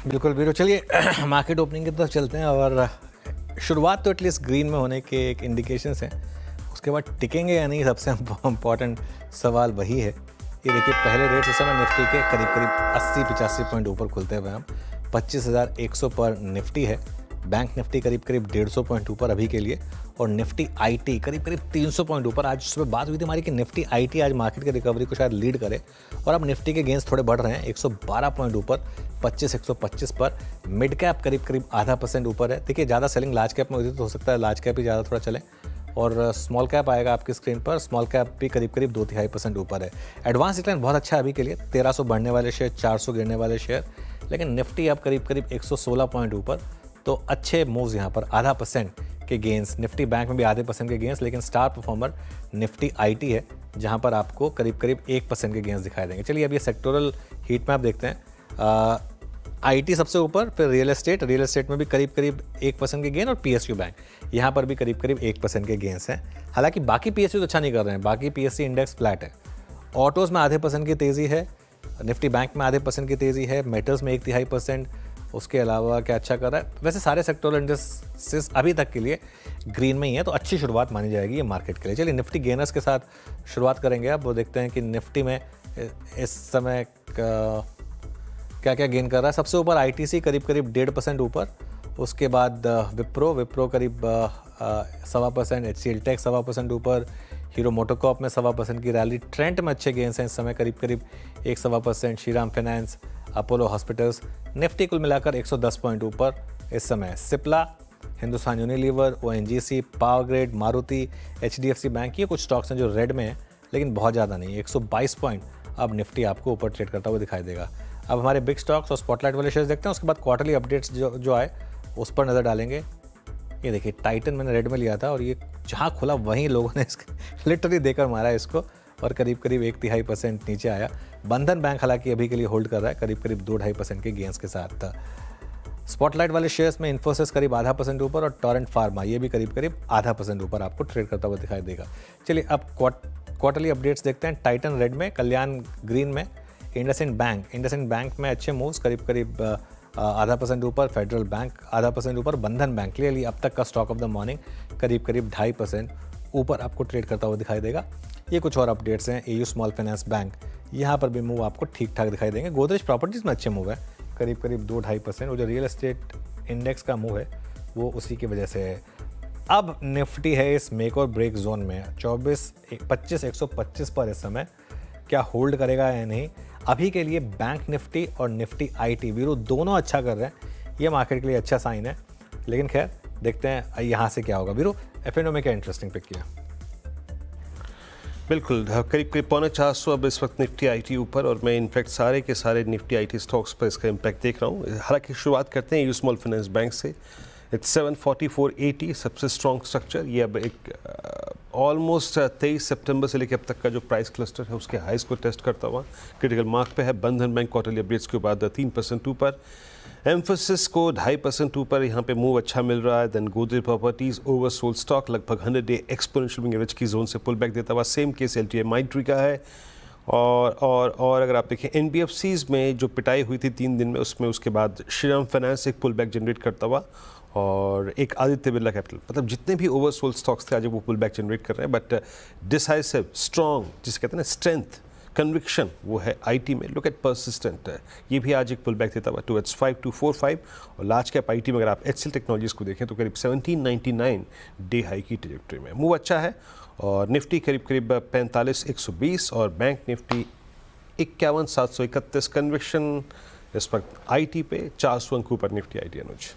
बिल्कुल वीरो, चलिए मार्केट ओपनिंग की तरफ चलते हैं और शुरुआत तो एटलीस्ट ग्रीन में होने के एक इंडिकेशंस हैं। उसके बाद टिकेंगे या नहीं, सबसे इम्पॉर्टेंट सवाल वही है। ये देखिए पहले रेट इस समय निफ्टी के करीब करीब 80-85 पॉइंट ऊपर खुलते हुए हम 25,100 पर निफ्टी है। बैंक निफ्टी करीब करीब 150 पॉइंट ऊपर अभी के लिए, और निफ्टी आईटी करीब करीब 300 पॉइंट ऊपर। आज सुबह बात हुई थी हमारी कि निफ्टी आईटी आज मार्केट की रिकवरी को शायद लीड करे, और अब निफ्टी के गेंस थोड़े बढ़ रहे हैं 112 पॉइंट ऊपर 25,125 पर। मिड कैप करीब करीब 0.5% ऊपर है। देखिए ज़्यादा सेलिंग लार्ज कैप में होती तो हो सकता है लार्ज कैप ही ज़्यादा थोड़ा चले, और स्मॉल कैप आएगा आपकी स्क्रीन पर। स्मॉल कैप भी करीब करीब 2.5% ऊपर है। एडवांस डिक्लाइन बहुत अच्छा है अभी के लिए, 1300 बढ़ने वाले शेयर, 400 गिरने वाले शेयर, लेकिन निफ्टी अब करीब करीब 116 पॉइंट ऊपर। तो अच्छे मूव्स यहाँ पर, 0.5% के गेंस। निफ्टी बैंक में भी 0.5% के गेंस, लेकिन स्टार परफॉर्मर निफ्टी आईटी है जहाँ पर आपको करीब करीब 1% के गेंस दिखाई देंगे। चलिए अब ये सेक्टोरल हीट मैप देखते हैं। आईटी सबसे ऊपर, फिर रियल एस्टेट में भी करीब करीब 1% के गेन, और पीएसयू बैंक यहाँ पर भी करीब करीब 1% के गेंस हैं। हालांकि बाकी पीएसयू अच्छा नहीं कर रहे हैं, बाकी पीएससी इंडेक्स फ्लैट है। ऑटोज़ में 0.5% की तेज़ी है, निफ्टी बैंक में 0.5% की तेज़ी है, मेटल्स में 1.5%। उसके अलावा क्या अच्छा कर रहा है, वैसे सारे सेक्टोरल इंडेक्सेस अभी तक के लिए ग्रीन में ही है, तो अच्छी शुरुआत मानी जाएगी ये मार्केट के लिए। चलिए निफ्टी गेनर्स के साथ शुरुआत करेंगे। अब वो देखते हैं कि निफ्टी में इस समय क्या क्या गेन कर रहा है। सबसे ऊपर आईटीसी करीब करीब 1.5% ऊपर, उसके बाद विप्रो करीब 1.25%, एचसीएल टेक 1.25% ऊपर, हीरो मोटोकॉर्प में 1.25% की रैली। ट्रेंट में अच्छे गेंस हैं इस समय करीब करीब 1.25%, Shriram finance, Apollo hospitals. Nifty कुल मिलाकर 110 पॉइंट ऊपर इस समय। Cipla, Hindustan Unilever, ONGC, power grid, Maruti, HDFC bank, ये कुछ स्टॉक्स हैं जो रेड में हैं, लेकिन बहुत ज़्यादा नहीं। 122 पॉइंट अब निफ्टी आपको ऊपर ट्रेड करता हुआ दिखाई देगा। अब हमारे बिग स्टॉक्स और स्पॉटलाइट वाले शेयर्स देखते हैं, उसके बाद क्वार्टरली अपडेट्स जो आए उस पर नज़र डालेंगे। ये देखिए टाइटन मैंने रेड में लिया था, और ये जहाँ खुला वहीं लोगों ने लिटरली देकर मारा इसको, और करीब करीब 1.5% नीचे आया। बंधन बैंक हालांकि अभी के लिए होल्ड कर रहा है करीब करीब 2-2.5% के गेंस के साथ। स्पॉटलाइट वाले शेयर्स में इन्फोसिस करीब 0.5% ऊपर, और टोरेंट फार्मा ये भी करीब करीब 0.5% ऊपर आपको ट्रेड करता हुआ दिखाई देगा। चलिए अब क्वार्टरली अपडेट्स देखते हैं। टाइटन रेड में, कल्याण ग्रीन में, इंडसइंड बैंक में अच्छे मूव्स करीब करीब 0.5% ऊपर, फेडरल बैंक 0.5% ऊपर, बंधन बैंक क्लियरली अब तक का स्टॉक ऑफ द मॉर्निंग करीब करीब 2.5% ऊपर आपको ट्रेड करता हुआ दिखाई देगा। ये कुछ और अपडेट्स हैं। एयू स्मॉल फाइनेंस बैंक, यहाँ पर भी मूव आपको ठीक ठाक दिखाई देंगे। गोदरेज प्रॉपर्टीज़ में अच्छे मूव है करीब करीब 2-2.5%, और जो रियल एस्टेट इंडेक्स का मूव है वो उसी की वजह से है। अब निफ्टी है इस मेक और ब्रेक जोन में 25,125 पर इस समय। क्या होल्ड करेगा या नहीं, अभी के लिए बैंक निफ्टी और निफ्टी आईटी वीरो दोनों अच्छा कर रहे हैं, ये मार्केट के लिए अच्छा साइन है। लेकिन खैर देखते हैं यहाँ से क्या होगा। वीरो एफएनओ में क्या इंटरेस्टिंग पिक किया? बिल्कुल, करीब करीब 450 अब इस वक्त निफ्टी आईटी ऊपर, और मैं इनफैक्ट सारे के सारे निफ्टी आईटी स्टॉक्स पर इसका इम्पैक्ट देख रहा हूँ। हालांकि शुरुआत करते हैं यू स्मॉल फाइनेंस बैंक से। इट्स 744.80 सबसे स्ट्रॉन्ग स्ट्रक्चर। ये अब एक ऑलमोस्ट 23 सितंबर से लेकर अब तक का जो प्राइस क्लस्टर है उसके हाइस को टेस्ट करता हुआ क्रिटिकल मार्क पे है। बंधन बैंक क्वार्टरली अपडेट्स के बाद 3% ऊपर, एम्फोसिस को 2.5% ऊपर, यहाँ पे मूव अच्छा मिल रहा है। Then Godrej properties oversold stock लगभग 100 डे एक्सपोनेंशियल मूविंग एवरेज की जोन से पुल बैक देता हुआ। सेम केस एलटीआई माइंट्री का है। और अगर आप देखें एनबीएफसीज में जो पिटाई हुई थी 3 दिन में, उसमें उसके बाद श्रीराम फाइनेंस एक पुल बैक जनरेट करता हुआ, और एक आदित्य बिरला कैपिटल, मतलब जितने भी ओवरसोल्ड स्टॉक्स थे आज वो पुल बैक जनरेट कर रहे हैं। बट डिसाइसिव, स्ट्रॉन्ग, जिसे कहते हैं ना स्ट्रेंथ, कन्विक्शन, वो है आईटी में। लुक एट परसिस्टेंट, ये भी आज एक पुल बैक देता हुआ टुवर्ड्स 5245। और लार्ज कैप आईटी में अगर आप एचसीएल टेक्नोलॉजीज को देखें तो करीब 1799 डे हाई की ट्रैजेक्टरी में मूव अच्छा है। और निफ्टी करीब करीब 45,120, और बैंक निफ्टी 51,731। कन्विक्शन इस वक्त आईटी पे 400 अंक ऊपर निफ्टी आईटी। अनुज।